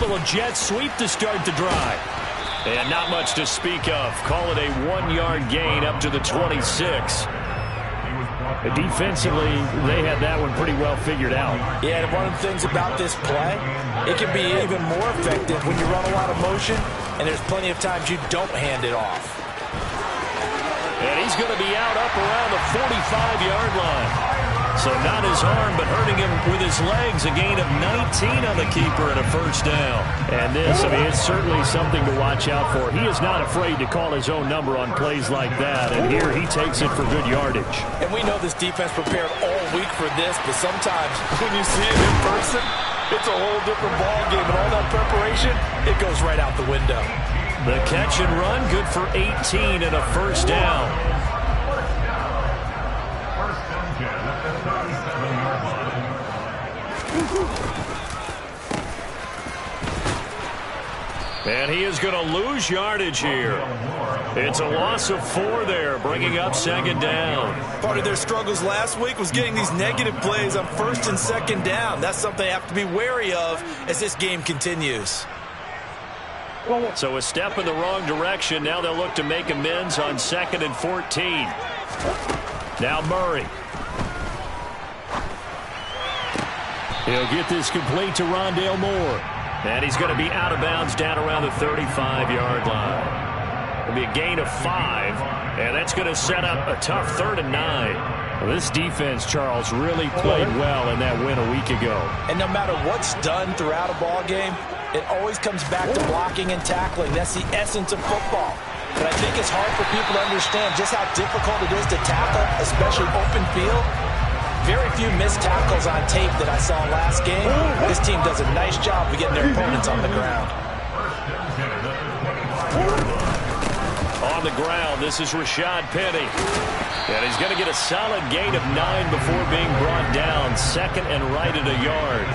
little jet sweep to start the drive. And not much to speak of. Call it a 1-yard gain up to the 26. Defensively, they had that one pretty well figured out. Yeah, and one of the things about this play, it can be even more effective when you run a lot of motion, and there's plenty of times you don't hand it off. And he's going to be out up around the 45-yard line. So not his arm, but hurting him with his legs. A gain of 19 on the keeper and a first down. And this, I mean, it's certainly something to watch out for. He is not afraid to call his own number on plays like that. And here he takes it for good yardage. And we know this defense prepared all week for this, but sometimes when you see it in person, it's a whole different ballgame. And all that preparation, it goes right out the window. The catch and run, good for 18 and a first down. And he is going to lose yardage here. It's a loss of 4 there, bringing up second down. Part of their struggles last week was getting these negative plays on first and second down. That's something they have to be wary of as this game continues. So a step in the wrong direction. Now they'll look to make amends on 2nd and 14. Now Murray. He'll get this complete to Rondale Moore. And he's going to be out of bounds down around the 35-yard line. It'll be a gain of 5. And that's going to set up a tough 3rd and 9. Well, this defense, Charles, really played well in that win a week ago. And no matter what's done throughout a ball game, it always comes back to blocking and tackling. That's the essence of football. But I think it's hard for people to understand just how difficult it is to tackle, especially open field. Very few missed tackles on tape that I saw last game. This team does a nice job of getting their opponents on the ground. On the ground, this is Rashad Penny. And he's going to get a solid gain of 9 before being brought down. 2nd and right at a yard.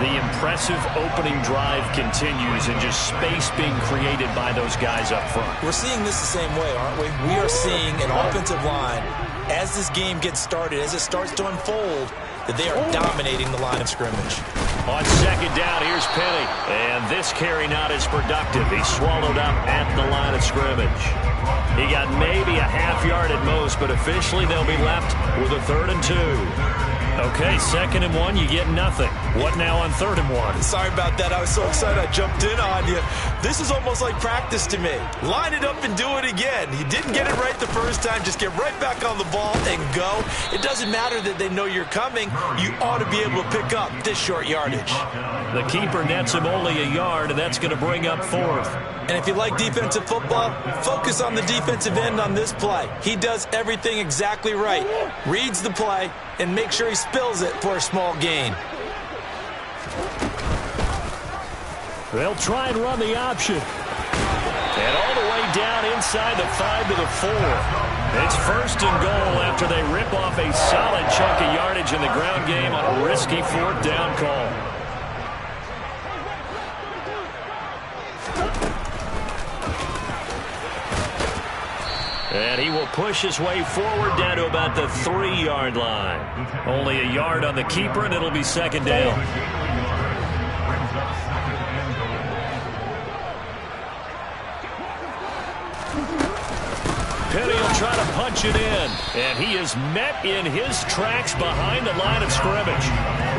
The impressive opening drive continues and just space being created by those guys up front. We're seeing this the same way, aren't we? We are seeing an offensive line, as this game gets started, as it starts to unfold, that they are dominating the line of scrimmage. On second down, here's Penny. And this carry not as productive. He's swallowed up at the line of scrimmage. He got maybe a half yard at most, but officially they'll be left with a 3rd and 2. Okay, 2nd and 1, you get nothing. What now on 3rd and 1? Sorry about that. I was so excited I jumped in on you. This is almost like practice to me. Line it up and do it again. You didn't get it right the first time. Just get right back on the ball and go. It doesn't matter that they know you're coming. You ought to be able to pick up this short yardage. The keeper nets him only a yard, and that's going to bring up 4th. And if you like defensive football, focus on the defensive end on this play. He does everything exactly right. Reads the play and makes sure he spills it for a small gain. They'll try and run the option. And all the way down inside the 5 to the 4. It's 1st and goal after they rip off a solid chunk of yardage in the ground game on a risky 4th down call. And he will push his way forward down to about the 3-yard line. Only a yard on the keeper, and it'll be 2nd down. Penny will try to punch it in, and he is met in his tracks behind the line of scrimmage.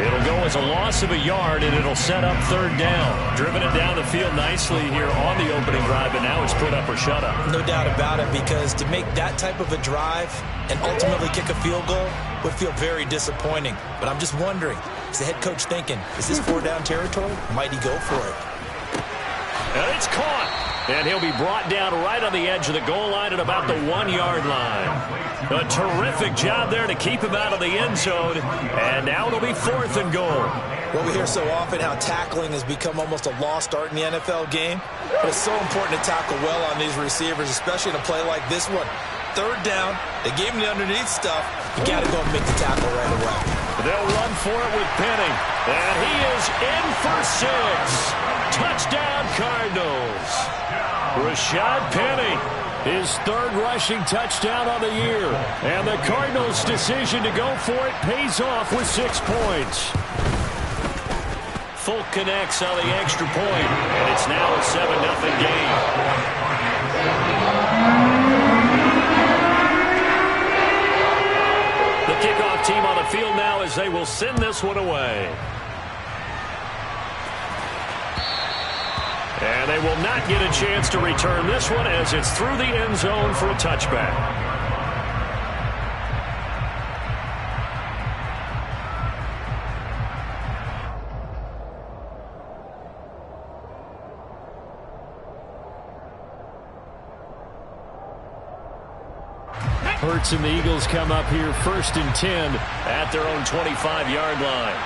It'll go as a loss of a yard, and it'll set up 3rd down. Driven it down the field nicely here on the opening drive, but now it's put up or shut up. No doubt about it, because to make that type of a drive and ultimately kick a field goal would feel very disappointing. But I'm just wondering, is the head coach thinking, is this 4-down territory? Might he go for it? And it's caught. And he'll be brought down right on the edge of the goal line at about the 1-yard line. A terrific job there to keep him out of the end zone. And now it'll be 4th and goal. Well, we hear so often how tackling has become almost a lost art in the NFL game. But it's so important to tackle well on these receivers, especially in a play like this one. 3rd down, they gave him the underneath stuff. You got to go and make the tackle right away. They'll run for it with Penny. And he is in for 6. Touchdown, Cardinals. Rashad Penny, his 3rd rushing touchdown on the year. And the Cardinals' decision to go for it pays off with 6 points. Folk connects on the extra point, and it's now a 7-0 game. The kickoff team on the field now as they will send this one away. And they will not get a chance to return this one as it's through the end zone for a touchback. Hurts and the Eagles come up here 1st and 10 at their own 25-yard line.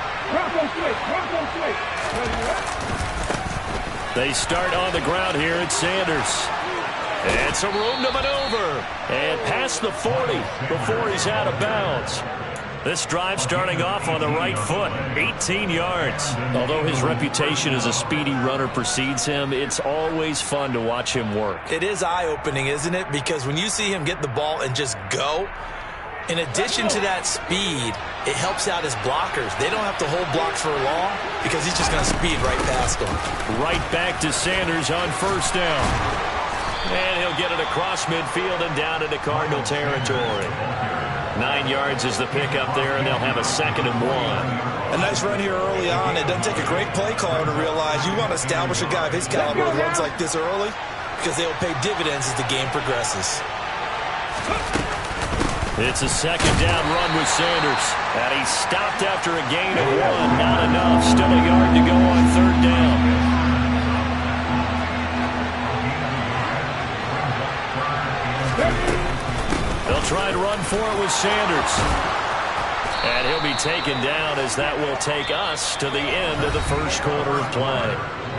They start on the ground here at Sanders. And some room to maneuver. And past the 40 before he's out of bounds. This drive starting off on the right foot, 18 yards. Although his reputation as a speedy runner precedes him, it's always fun to watch him work. It is eye-opening, isn't it? Because when you see him get the ball and just go, in addition to that speed, it helps out his blockers. They don't have to hold blocks for long because he's just going to speed right past them. Right back to Sanders on 1st down. And he'll get it across midfield and down into Cardinal territory. 9 yards is the pickup there, and they'll have a 2nd and 1. A nice run here early on. It doesn't take a great play caller to realize you want to establish a guy of his caliber who runs like this early because they will pay dividends as the game progresses. It's a 2nd down run with Sanders. And he stopped after a gain of 1. Not enough. Still a yard to go on 3rd down. They'll try and run for it with Sanders. And he'll be taken down as that will take us to the end of the 1st quarter of play.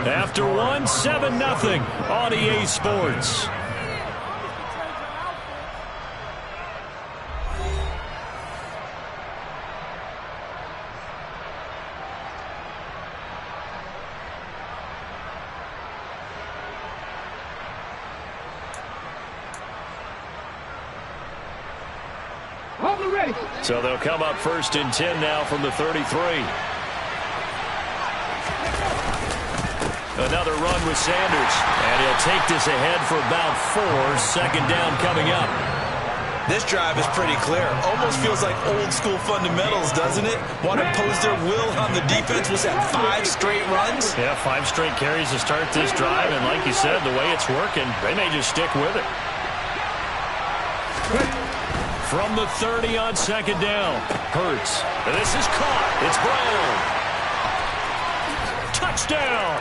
After 1, 7-0 on EA Sports. So they'll come up 1st and 10 now from the 33. Another run with Sanders. And he'll take this ahead for about 4. 2nd down coming up. This drive is pretty clear. Almost feels like old school fundamentals, doesn't it? Want to impose their will on the defense. Was that 5 straight runs? Yeah, 5 straight carries to start this drive. And like you said, the way it's working, they may just stick with it. From the 30 on 2nd down. Hurts. And this is caught. It's Brown. Touchdown.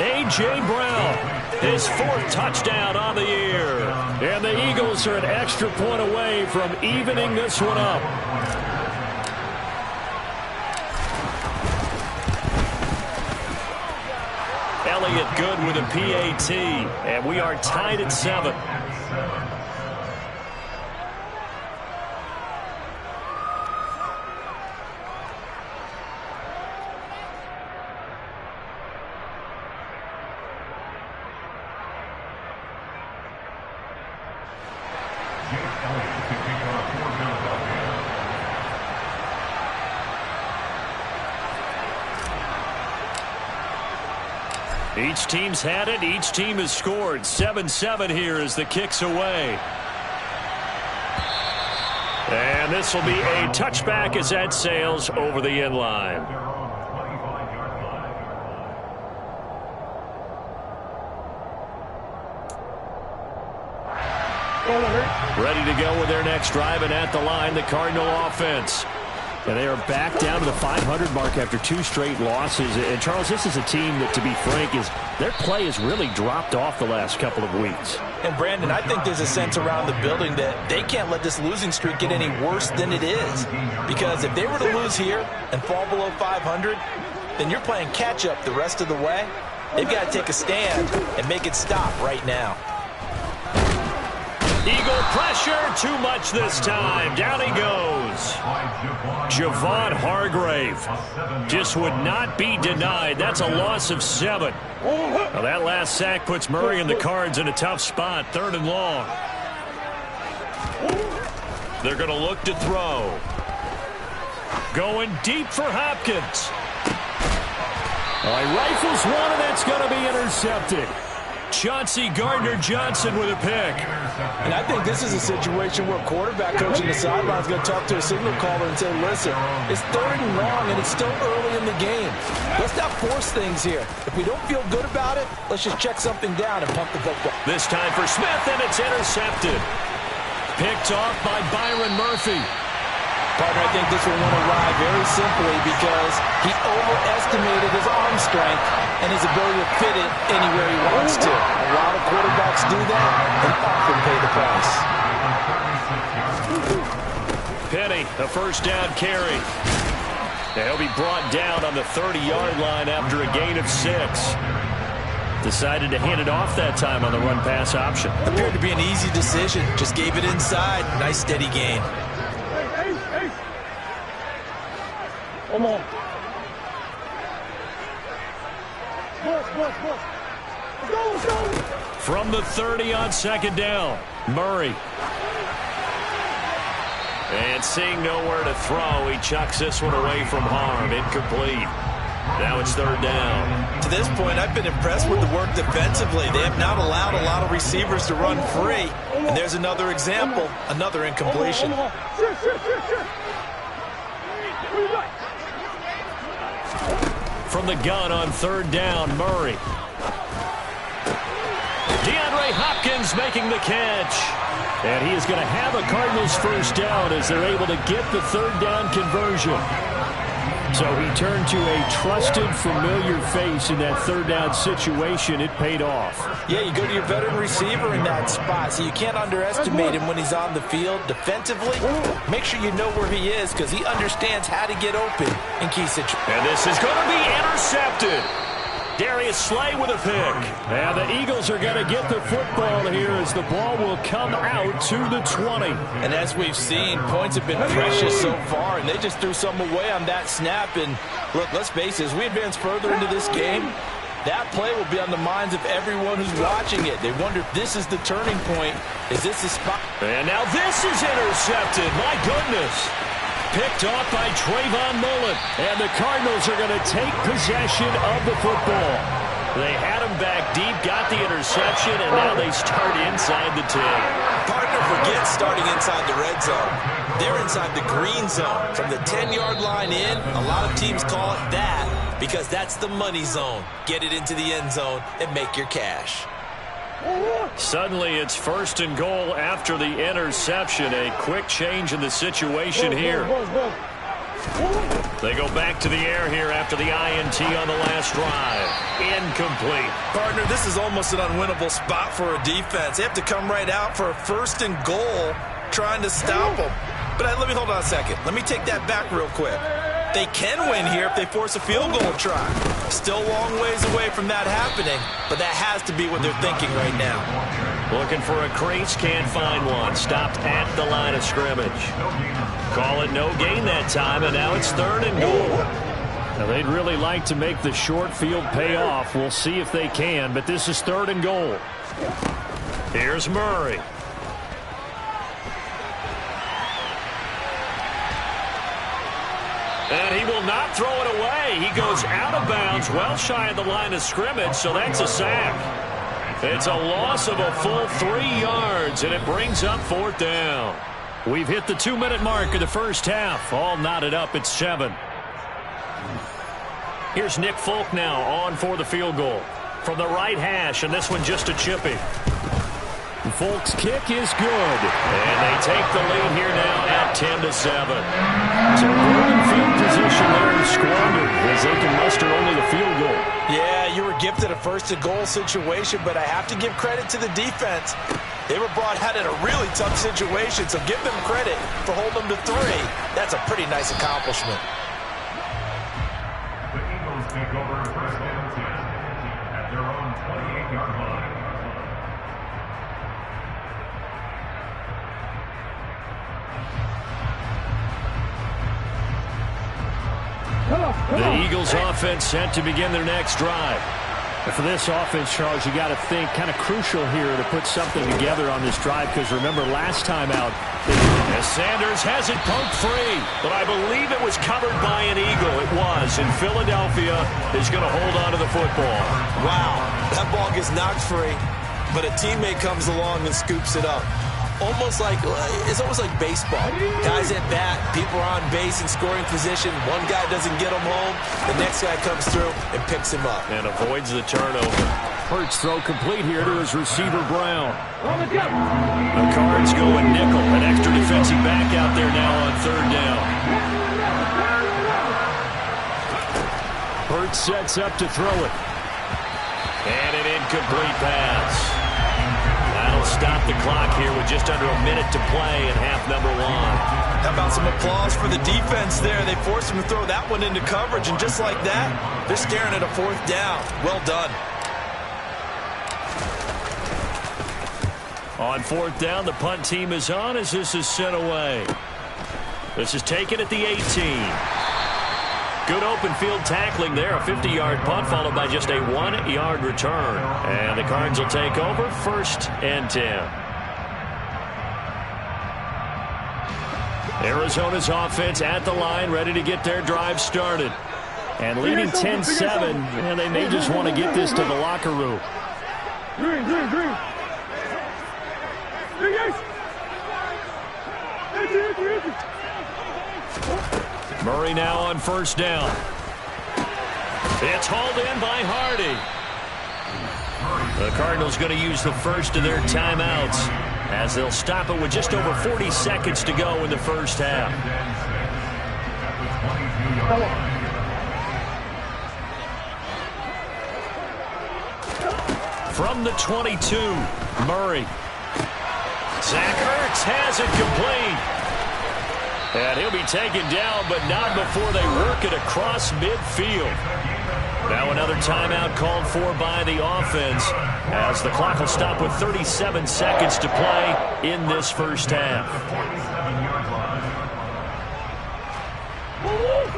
A.J. Brown. His 4th touchdown on the year. And the Eagles are an extra point away from evening this one up. Elliott good with a PAT. And we are tied at 7. Each team's had it. Each team has scored. 7-7 here as the kick's away. And this will be a touchback as that sails over the end line. Ready to go with their next drive, and at the line, the Cardinal offense. And they are back down to the 500 mark after 2 straight losses. And, Charles, this is a team that, to be frank, their play has really dropped off the last couple of weeks. And, Brandon, I think there's a sense around the building that they can't let this losing streak get any worse than it is. Because if they were to lose here and fall below 500, then you're playing catch-up the rest of the way. They've got to take a stand and make it stop right now. Eagle pressure, too much this time. Down he goes. Javon Hargrave just would not be denied. That's a loss of 7. Now that last sack puts Murray and the Cards in a tough spot. 3rd and long. They're going to look to throw. Going deep for Hopkins. He rifles one, and that's going to be intercepted. Chauncey Gardner-Johnson with a pick. And I think this is a situation where quarterback coach in the sideline is going to talk to a signal caller and say, listen, it's 3rd and long, and it's still early in the game. Let's not force things here. If we don't feel good about it, let's just check something down and pump the football. This time for Smith, and it's intercepted. Picked off by Byron Murphy. Partner, I think this will want to ride very simply because he overestimated his arm strength and his ability to fit it anywhere he wants to. A lot of quarterbacks do that and often pay the price. Penny, a first down carry. He'll be brought down on the 30-yard line after a gain of 6. Decided to hand it off that time on the run-pass option. Appeared to be an easy decision. Just gave it inside. Nice steady gain. Come on. Let's go. From the 30 on 2nd down, Murray. And seeing nowhere to throw, he chucks this one away from harm. Incomplete. Now it's 3rd down. To this point, I've been impressed with the work defensively. They have not allowed a lot of receivers to run free. And there's another example, another incompletion. From the gun on 3rd down, Murray. DeAndre Hopkins making the catch. And he is going to have a Cardinals first down as they're able to get the 3rd down conversion. So he turned to a trusted, familiar face in that 3rd down situation. It paid off. Yeah, you go to your veteran receiver in that spot, so you can't underestimate him when he's on the field. Defensively, make sure you know where he is because he understands how to get open in key situations. And this is going to be intercepted. Darius Slay with a pick. And the Eagles are going to get the football here as the ball will come out to the 20. And as we've seen, points have been precious so far, and they just threw some away on that snap. And look, let's face it, as we advance further into this game, that play will be on the minds of everyone who's watching it. They wonder if this is the turning point. Is this the spot? And now this is intercepted. My goodness. Picked off by Trayvon Mullen. And the Cardinals are going to take possession of the football. They had him back deep, got the interception, and now they start inside the 10. Partner, forget starting inside the red zone. They're inside the green zone. From the 10-yard line in, a lot of teams call it that because that's the money zone. Get it into the end zone and make your cash. Suddenly it's 1st and goal after the interception. A quick change in the situation here. They go back to the air here after the INT on the last drive. Incomplete. Partner, this is almost an unwinnable spot for a defense. They have to come right out for a 1st and goal trying to stop them. But let me hold on a second. Let me take that back real quick. They can win here if they force a field goal try. Still a long ways away from that happening, but that has to be what they're thinking right now. Looking for a crease, can't find one. Stopped at the line of scrimmage. Call it no gain that time, and now it's 3rd and goal. Now they'd really like to make the short field pay off. We'll see if they can, but this is 3rd and goal. Here's Murray. And he will not throw it away. He goes out of bounds, well shy of the line of scrimmage, so that's a sack. It's a loss of a full 3 yards, and it brings up 4th down. We've hit the 2-minute mark of the first half. All knotted up at 7. Here's Nick Folk now on for the field goal. From the right hash, and this one just a chippy. Folk's kick is good. And they take the lead here now at 10-7. So golden field position there is squandered as they can muster only the field goal. Yeah, you were gifted a 1st and goal situation, but I have to give credit to the defense. They were brought out in a really tough situation, so give them credit for holding them to 3. That's a pretty nice accomplishment. The Eagles take over 1st and 10 at their own 28-yard line. The Eagles offense set to begin their next drive. And for this offense, Charles, you got to think kind of crucial here to put something together on this drive because remember last time out, As Sanders has it poked free, but I believe it was covered by an Eagle. It was, and Philadelphia is going to hold on to the football. Wow, that ball gets knocked free, but a teammate comes along and scoops it up. It's almost like baseball. Guys at bat, people are on base in scoring position. One guy doesn't get him home. The next guy comes through and picks him up. And avoids the turnover. Hurts throw complete here to his receiver, Brown. The Cards go a nickel. An extra defensive back out there now on third down. Hurts sets up to throw it. And an incomplete pass. That'll stop the clock here with just under a minute to play in half number one. How about some applause for the defense there? They forced him to throw that one into coverage, and just like that, they're staring at a fourth down. Well done. On fourth down, the punt team is on as this is sent away. This is taken at the 18. Good open field tackling there. A 50-yard punt followed by just a 1-yard return. And the Cards will take over 1st and 10. Arizona's offense at the line, ready to get their drive started. And leading 10-7, and they may just want to get this to the locker room. Green. Murray now on first down. It's hauled in by Hardy. The Cardinals going to use the first of their timeouts as they'll stop it with just over 40 seconds to go in the first half. From the 22, Murray. Zach Ertz has it complete. And he'll be taken down, but not before they work it across midfield. Now another timeout called for by the offense as the clock will stop with 37 seconds to play in this first half.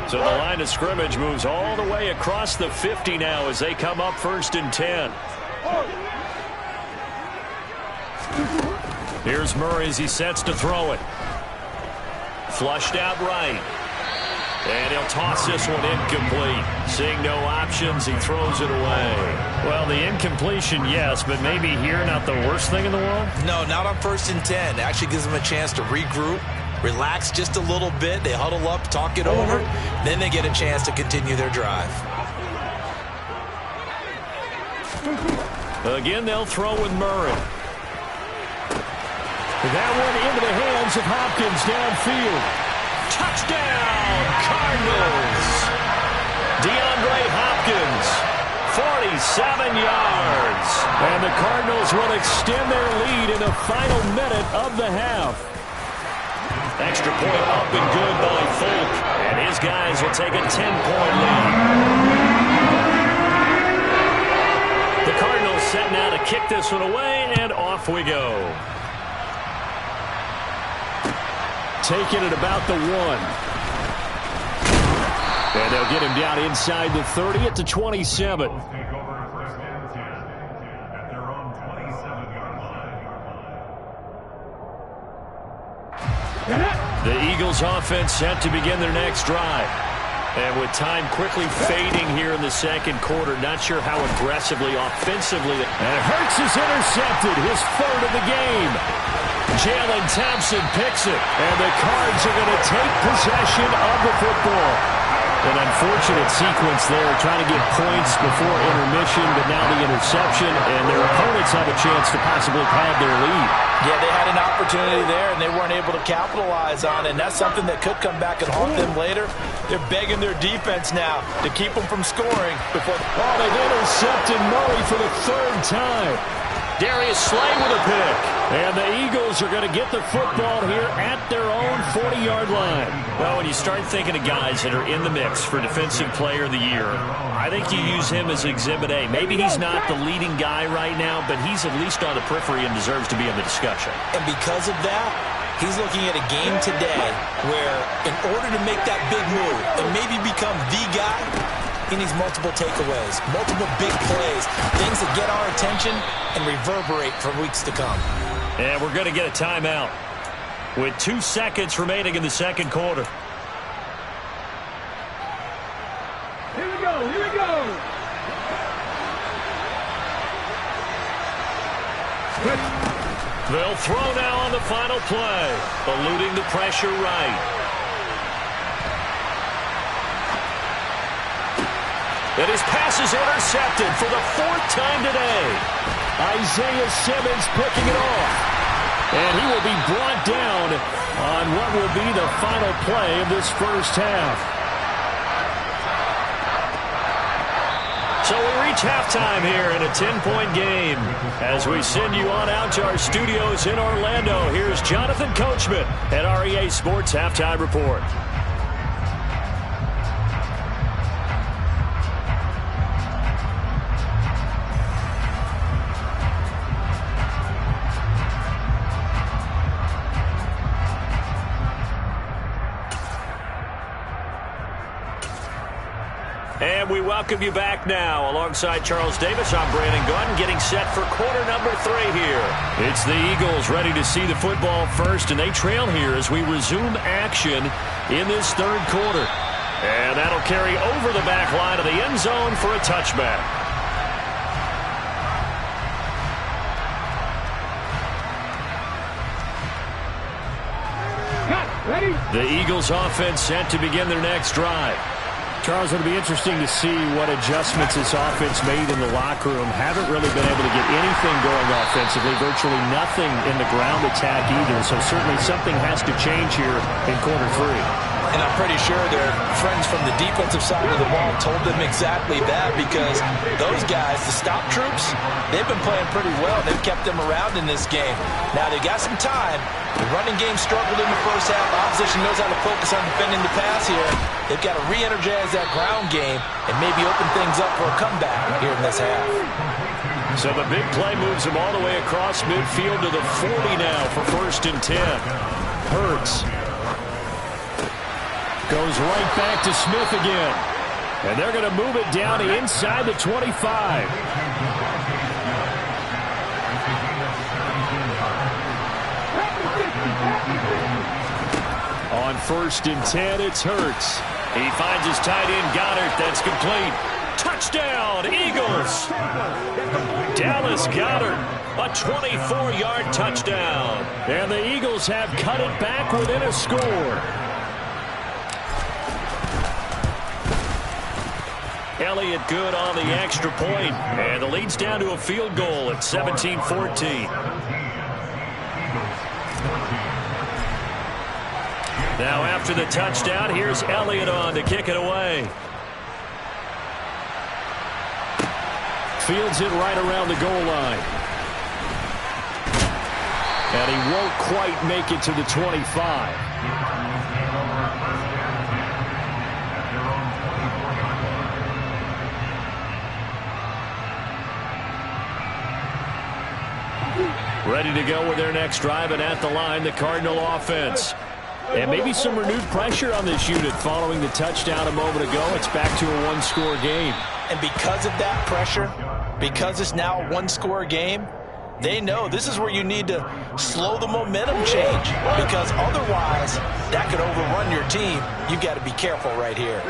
So the line of scrimmage moves all the way across the 50 now as they come up 1st and 10. Here's Murray as he sets to throw it. Flushed out right. And he'll toss this one incomplete. Seeing no options, he throws it away. Well, the incompletion, yes, but maybe here not the worst thing in the world? No, not on 1st and 10. It actually gives them a chance to regroup, relax just a little bit. They huddle up, talk it over. Then they get a chance to continue their drive. Again, they'll throw with Murray. That one into the hands of Hopkins downfield. Touchdown, Cardinals! DeAndre Hopkins, 47 yards. And the Cardinals will extend their lead in the final minute of the half. Extra point up and good by Folk. And his guys will take a 10-point lead. The Cardinals set now to kick this one away, and off we go. Taking it about the 1. And they'll get him down inside the 30 at the 27. Take over 1st and 10 at their own 27-yard line. The Eagles offense set to begin their next drive. And with time quickly fading here in the second quarter, not sure how aggressively, offensively. And Hurts is intercepted, his 3rd of the game. Jalen Thompson picks it. And the Cards are going to take possession of the football. An unfortunate sequence there, trying to get points before intermission, but now the interception, and their opponents have a chance to possibly pad their lead. Yeah, they had an opportunity there, and they weren't able to capitalize on it, and that's something that could come back and haunt them later. They're begging their defense now to keep them from scoring before. Oh, they've intercepted Murray for the 3rd time. Darius Slay with a pick. And the Eagles are going to get the football here at their own 40-yard line. Well, when you start thinking of guys that are in the mix for Defensive Player of the Year, I think you use him as Exhibit A. Maybe he's not the leading guy right now, but he's at least on the periphery and deserves to be in the discussion. And because of that, he's looking at a game today where in order to make that big move and maybe become the guy, he needs multiple takeaways, multiple big plays, things that get our attention and reverberate for weeks to come. And we're going to get a timeout. with 2 seconds remaining in the second quarter. Here we go, here we go. They'll throw now on the final play, eluding the pressure right. And his pass is intercepted for the 4th time today. Isaiah Simmons picking it off. And he will be brought down on what will be the final play of this first half. So we reach halftime here in a 10-point game. As we send you on out to our studios in Orlando, here's Jonathan Coachman at REA Sports Halftime Report. And we welcome you back now. Alongside Charles Davis, I'm Brandon Gunn, getting set for quarter number 3 here. It's the Eagles ready to see the football first, and they trail here as we resume action in this third quarter. And that'll carry over the back line of the end zone for a touchback. The Eagles offense set to begin their next drive. Charles, it'll be interesting to see what adjustments this offense made in the locker room. Haven't really been able to get anything going offensively, virtually nothing in the ground attack either. So certainly something has to change here in quarter 3. And I'm pretty sure their friends from the defensive side of the ball told them exactly that, because those guys, the stop troops, they've been playing pretty well. They've kept them around in this game. Now, they got some time. The running game struggled in the first half. Opposition knows how to focus on defending the pass here. They've got to re-energize that ground game and maybe open things up for a comeback here in this half. So the big play moves them all the way across midfield to the 40 now for 1st and 10. Hurts goes right back to Smith again. And they're going to move it down inside the 25. On 1st and 10, it's Hurts. He finds his tight end, Goddard. That's complete. Touchdown, Eagles. Dallas Goedert, a 24-yard touchdown. And the Eagles have cut it back within a score. Elliott good on the extra point, and the lead's down to a field goal at 17-14. Now after the touchdown, here's Elliott on to kick it away. Fields it right around the goal line. And he won't quite make it to the 25. Ready to go with their next drive, and at the line, the Cardinal offense. And maybe some renewed pressure on this unit following the touchdown a moment ago. It's back to a one-score game. And because of that pressure, because it's now a one-score game, they know this is where you need to slow the momentum change, because otherwise that could overrun your team. You've got to be careful right here.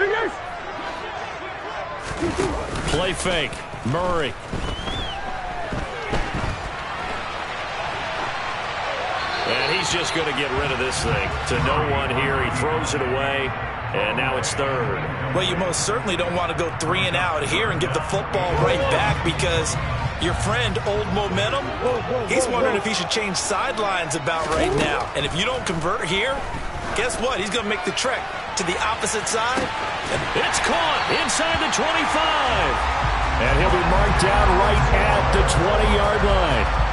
Play fake. Murray. And he's just going to get rid of this thing. To no one here. He throws it away. And now it's third. Well, you most certainly don't want to go 3 and out here and get the football right back, because your friend, Old Momentum, he's wondering if he should change sidelines about right now. And if you don't convert here, guess what? He's going to make the trek to the opposite side. It's caught inside the 25. And he'll be marked down right at the 20-yard line.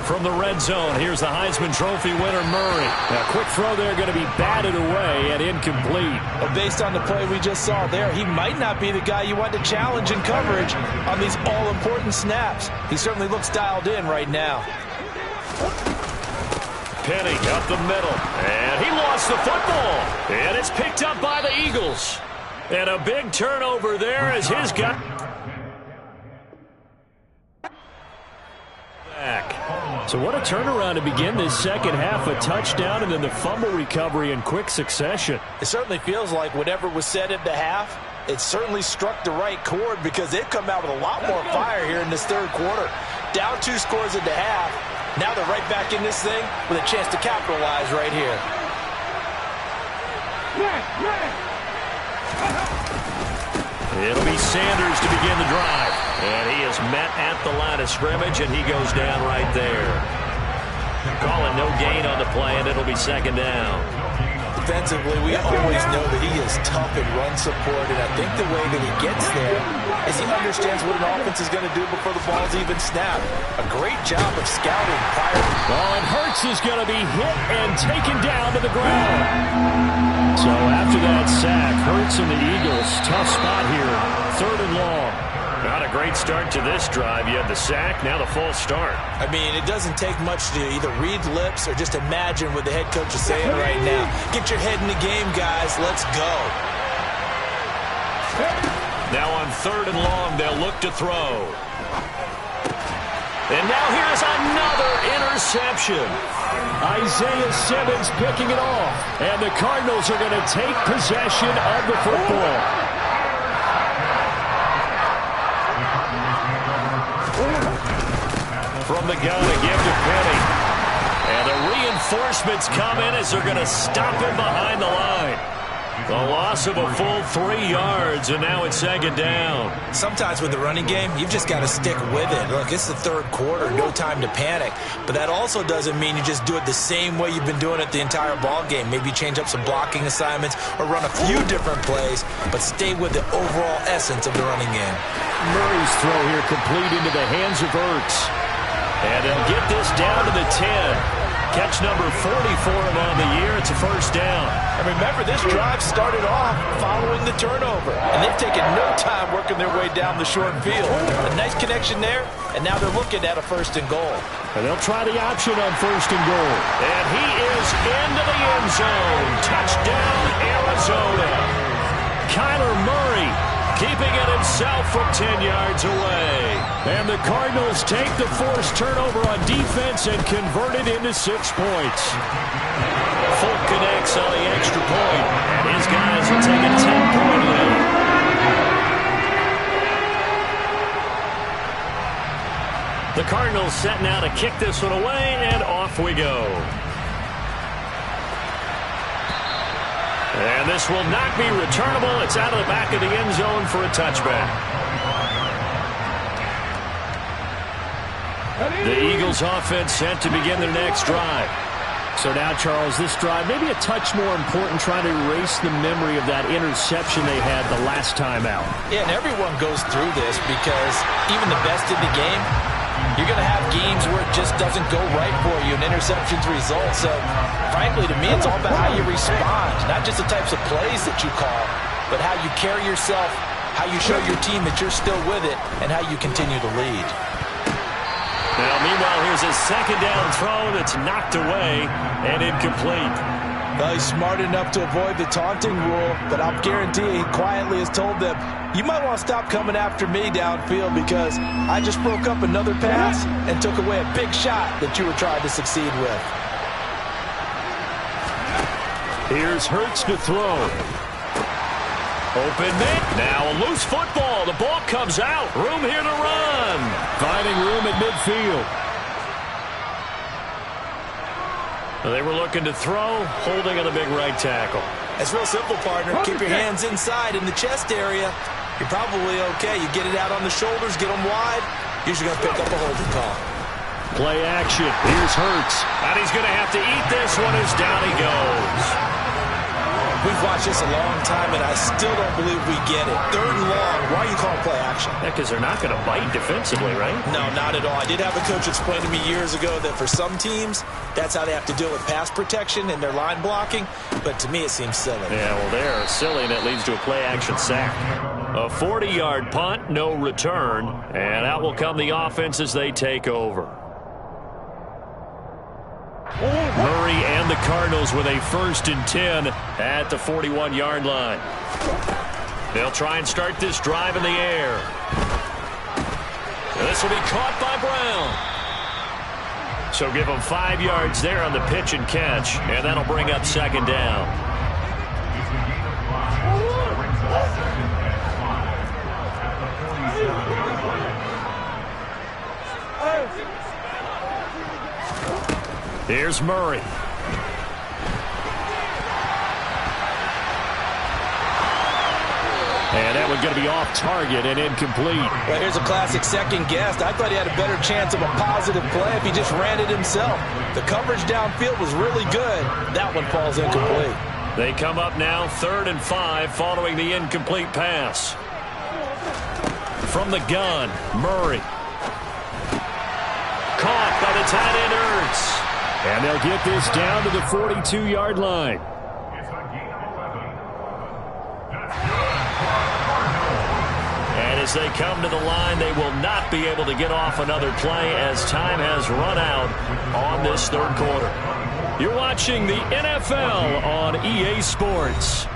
From the red zone, here's the Heisman Trophy winner, Murray. A quick throw there, going to be batted away and incomplete. Well, based on the play we just saw there, he might not be the guy you want to challenge in coverage on these all-important snaps. He certainly looks dialed in right now. Penny up the middle, and he lost the football. And it's picked up by the Eagles. And a big turnover there as his guy... So what a turnaround to begin this second half. A touchdown and then the fumble recovery in quick succession. It certainly feels like whatever was said at the half, it certainly struck the right chord because they've come out with a lot more fire here in this third quarter. Down 2 scores at the half. Now they're right back in this thing with a chance to capitalize right here. It'll be Sanders to begin the drive. And he is met at the line of scrimmage, and he goes down right there. Calling no gain on the play, and it'll be second down. Defensively, we always know that he is tough in run support, and I think the way that he gets there is he understands what an offense is going to do before the ball's even snapped. A great job of scouting prior. Oh, and Hurts is going to be hit and taken down to the ground. So after that sack, Hurts and the Eagles, tough spot here, 3rd and long. Not a great start to this drive. You had the sack, now the full start. I mean, it doesn't take much to either read lips or just imagine what the head coach is saying right now. Get your head in the game, guys. Let's go. Now on 3rd and long, they'll look to throw. And now here's another interception. Isaiah Simmons picking it off. And the Cardinals are going to take possession of the football. From the gun, a give to Penny. And the reinforcements come in as they're going to stop him behind the line. The loss of a full 3 yards, and now it's second down. Sometimes with the running game, you've just got to stick with it. Look, it's the third quarter, no time to panic. But that also doesn't mean you just do it the same way you've been doing it the entire ball game. Maybe change up some blocking assignments or run a few different plays, but stay with the overall essence of the running game. Murray's throw here complete into the hands of Ertz. And they'll get this down to the 10. Catch number 40 for him on the year. It's a first down. And remember, this drive started off following the turnover. And they've taken no time working their way down the short field. A nice connection there, and now they're looking at a 1st and goal. And they'll try the option on 1st and goal. And he is into the end zone. Touchdown, Arizona. Kyler Murray keeping it himself from 10 yards away. And the Cardinals take the forced turnover on defense and convert it into 6 points. Folk connects on the extra point. His guys will take a 10-point lead. The Cardinals set now to kick this one away, and off we go. And this will not be returnable. It's out of the back of the end zone for a touchback. The Eagles offense set to begin their next drive. So now, Charles, this drive maybe a touch more important, trying to erase the memory of that interception they had the last time out. Yeah, and everyone goes through this because even the best in the game, you're going to have games where it just doesn't go right for you and interceptions result. So, frankly, to me, it's all about how you respond, not just the types of plays that you call, but how you carry yourself, how you show your team that you're still with it, and how you continue to lead. Now, meanwhile, here's a second down throw that's knocked away and incomplete. Well, he's smart enough to avoid the taunting rule, but I'll guarantee he quietly has told them, you might want to stop coming after me downfield because I just broke up another pass and took away a big shot that you were trying to succeed with. Here's Hurts to throw. Open man. Now a loose football. The ball comes out. Room here to run. Finding room at midfield. They were looking to throw, holding on the big right tackle. It's real simple, partner. Keep your hands inside in the chest area. You're probably okay. You get it out on the shoulders, get them wide. Usually going to pick up a holding call. Play action. Here's Hurts. And he's going to have to eat this one as down he goes. We've watched this a long time, and I still don't believe we get it. 3rd and long. Why are you calling play action? Yeah, because they're not going to bite defensively, right? No, not at all. I did have a coach explain to me years ago that for some teams, that's how they have to deal with pass protection and their line blocking. But to me, it seems silly. Yeah, well, they're silly, and it leads to a play-action sack. A 40-yard punt, no return, and out will come the offense as they take over. Murray and the Cardinals with a 1st and 10 at the 41-yard line. They'll try and start this drive in the air. This will be caught by Brown. So give them 5 yards there on the pitch and catch, and that'll bring up second down. Here's Murray. And that one's going to be off target and incomplete. Well, here's a classic second guess. I thought he had a better chance of a positive play if he just ran it himself. The coverage downfield was really good. That one falls incomplete. They come up now 3rd and 5 following the incomplete pass. From the gun, Murray. Caught by the tight end, Ertz. And they'll get this down to the 42-yard line. And as they come to the line, they will not be able to get off another play as time has run out on this 3rd quarter. You're watching the NFL on EA Sports.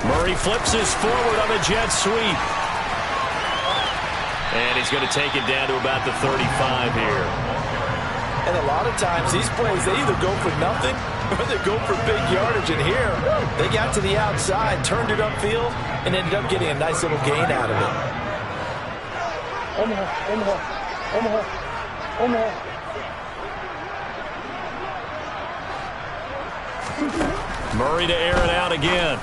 Murray flips this forward on a jet sweep. And he's going to take it down to about the 35 here. And a lot of times these plays, they either go for nothing or they go for big yardage. And here, they got to the outside, turned it upfield, and ended up getting a nice little gain out of it. Murray to air it out again.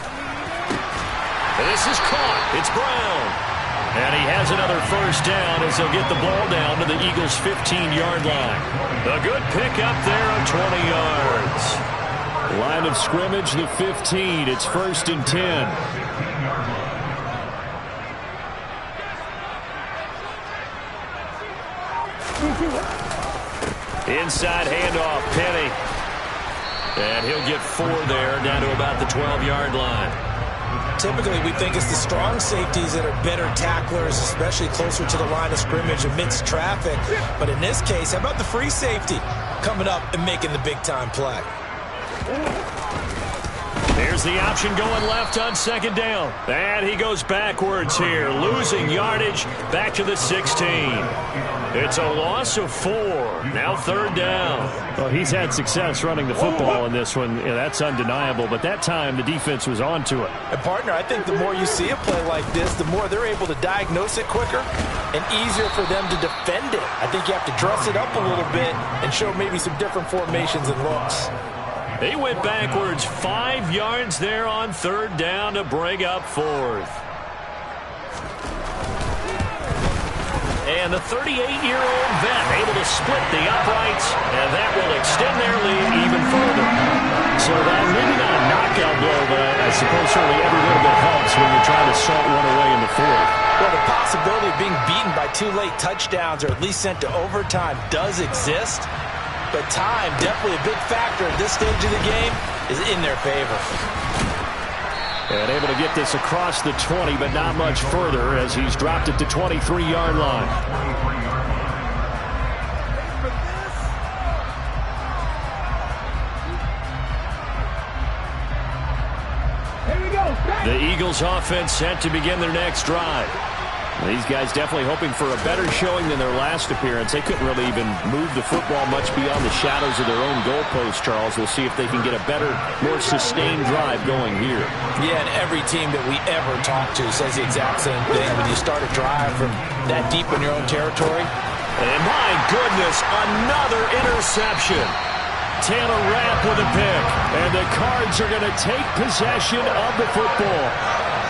And this is caught. It's Brown. And he has another first down as they'll get the ball down to the Eagles' 15-yard line. A good pickup there of 20 yards. Line of scrimmage, the 15. It's 1st and 10. Inside handoff, Penny. And he'll get 4 there, down to about the 12-yard line. Typically, we think it's the strong safeties that are better tacklers, especially closer to the line of scrimmage amidst traffic. But in this case, how about the free safety coming up and making the big-time play? There's the option going left on 2nd down. And he goes backwards here, losing yardage back to the 16. It's a loss of 4. Now 3rd down. Well, he's had success running the football in this one. Yeah, that's undeniable. But that time, the defense was on to it. And, partner, I think the more you see a play like this, the more they're able to diagnose it quicker and easier for them to defend it. I think you have to dress it up a little bit and show maybe some different formations and looks. They went backwards 5 yards there on 3rd down to bring up 4th. And the 38-year-old vet able to split the uprights, and that will extend their lead even further. So that maybe not a knockout blow, but I suppose certainly every little bit helps when you're trying to salt one away in the 4th. Well, the possibility of being beaten by 2 late touchdowns or at least sent to overtime does exist. But time, definitely a big factor at this stage of the game, is in their favor. And able to get this across the 20, but not much further as he's dropped it to 23-yard line. Here we go. The Eagles offense set to begin their next drive. These guys definitely hoping for a better showing than their last appearance. They couldn't really even move the football much beyond the shadows of their own goalpost, Charles. We'll see if they can get a better, more sustained drive going here. Yeah, and every team that we ever talk to says the exact same thing. When you start a drive from that deep in your own territory. And my goodness, another interception. Taylor Rapp with a pick. And the Cards are going to take possession of the football.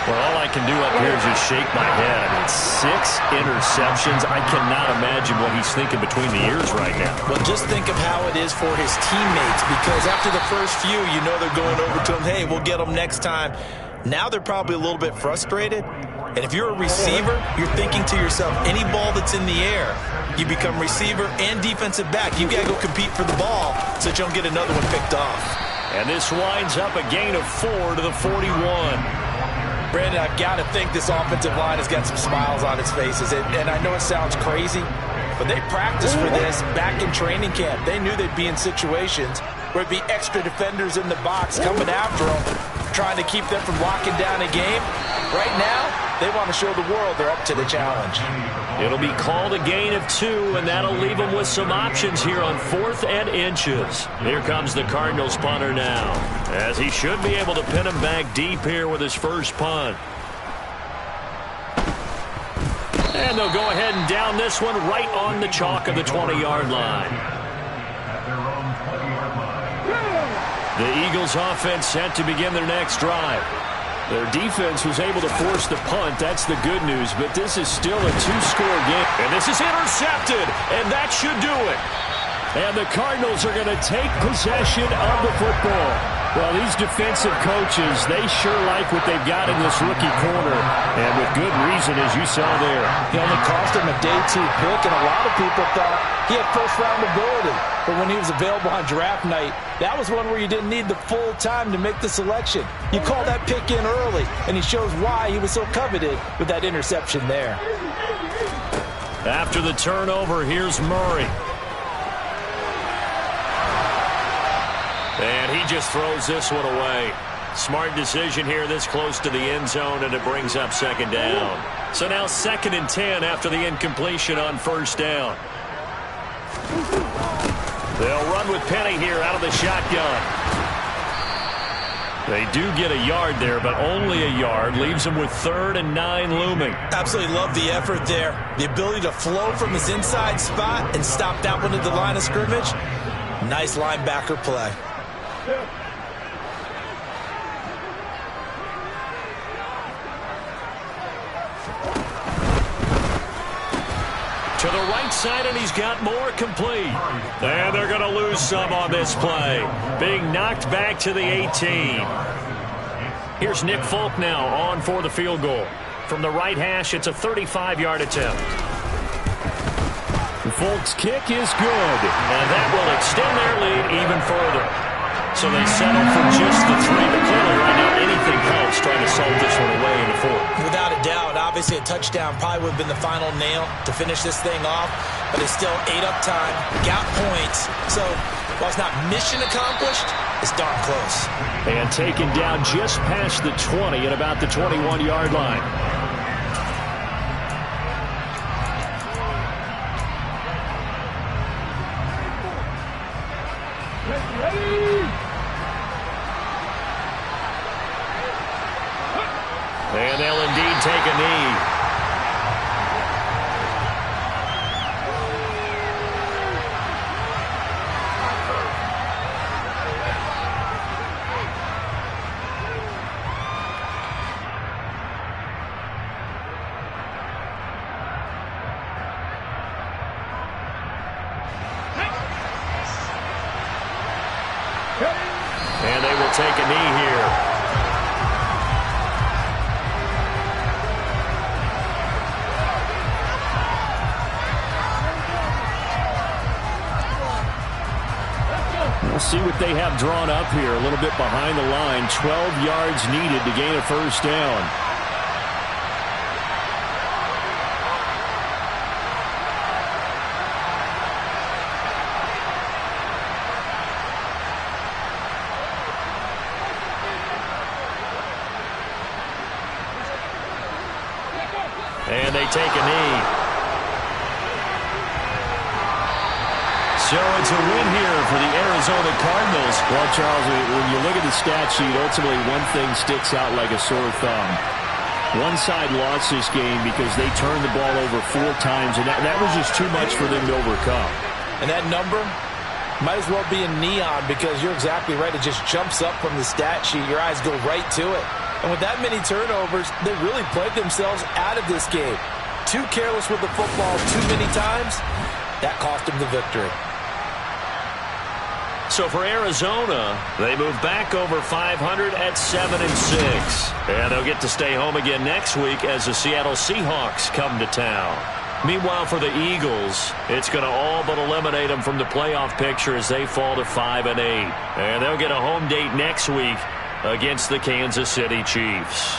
Well, all I can do up here is just shake my head. I mean, 6 interceptions. I cannot imagine what he's thinking between the ears right now. Well, just think of how it is for his teammates, because after the first few, you know they're going over to him, hey, we'll get them next time. Now they're probably a little bit frustrated. And if you're a receiver, you're thinking to yourself, any ball that's in the air, you become receiver and defensive back. You've got to go compete for the ball so that you don't get another one picked off. And this winds up a gain of 4 to the 41. Brandon, I've got to think this offensive line has got some smiles on its faces. And I know it sounds crazy, but they practiced for this back in training camp. They knew they'd be in situations where it'd be extra defenders in the box coming after them, trying to keep them from locking down a game. Right now, they want to show the world they're up to the challenge. It'll be called a gain of 2, and that'll leave them with some options here on 4th and inches. Here comes the Cardinals punter now, as he should be able to pin him back deep here with his first punt. And they'll go ahead and down this one right on the chalk of the 20-yard line. The Eagles offense set to begin their next drive. Their defense was able to force the punt. That's the good news, but this is still a 2-score game. And this is intercepted, and that should do it. And the Cardinals are going to take possession of the football. Well, these defensive coaches, they sure like what they've got in this rookie corner, and with good reason, as you saw there. He only cost him a day 2 pick, and a lot of people thought he had first-round ability. But when he was available on draft night, that was one where you didn't need the full time to make the selection. You call that pick in early, and he shows why he was so coveted with that interception there. After the turnover, here's Murray. And he just throws this one away. Smart decision here this close to the end zone, and it brings up 2nd down. So now 2nd and 10 after the incompletion on 1st down. They'll run with Penny here out of the shotgun. They do get a yard there, but only a yard. Leaves them with 3rd and 9 looming. Absolutely love the effort there. The ability to flow from his inside spot and stop that one at the line of scrimmage. Nice linebacker play. To the right side, and he's got more complete. And they're going to lose some on this play. Being knocked back to the 18. Here's Nick Folk now on for the field goal. From the right hash, it's a 35-yard attempt. Folk's kick is good. And that will extend their lead even further. So they settle for just the 3, but clearly right now anything helps trying to salt this one away in the 4th. Without a doubt, obviously a touchdown probably would have been the final nail to finish this thing off, but it's still 8 up time, got points, so while it's not mission accomplished, it's darn close. And taken down just past the 20 at about the 21-yard line. And they'll indeed take a knee. And they will take a knee here. We'll see what they have drawn up here. A little bit behind the line. 12 yards needed to gain a 1st down. And they take a knee. So it's a win here for the Arizona Cardinals. Well, Charles, when you look at the stat sheet, ultimately one thing sticks out like a sore thumb. One side lost this game because they turned the ball over 4 times, and that was just too much for them to overcome. And that number might as well be in neon because you're exactly right. It just jumps up from the stat sheet. Your eyes go right to it. And with that many turnovers, they really played themselves out of this game. Too careless with the football too many times. That cost them the victory. So for Arizona, they move back over 500 at 7-6. And they'll get to stay home again next week as the Seattle Seahawks come to town. Meanwhile, for the Eagles, it's going to all but eliminate them from the playoff picture as they fall to 5-8. And they'll get a home date next week against the Kansas City Chiefs.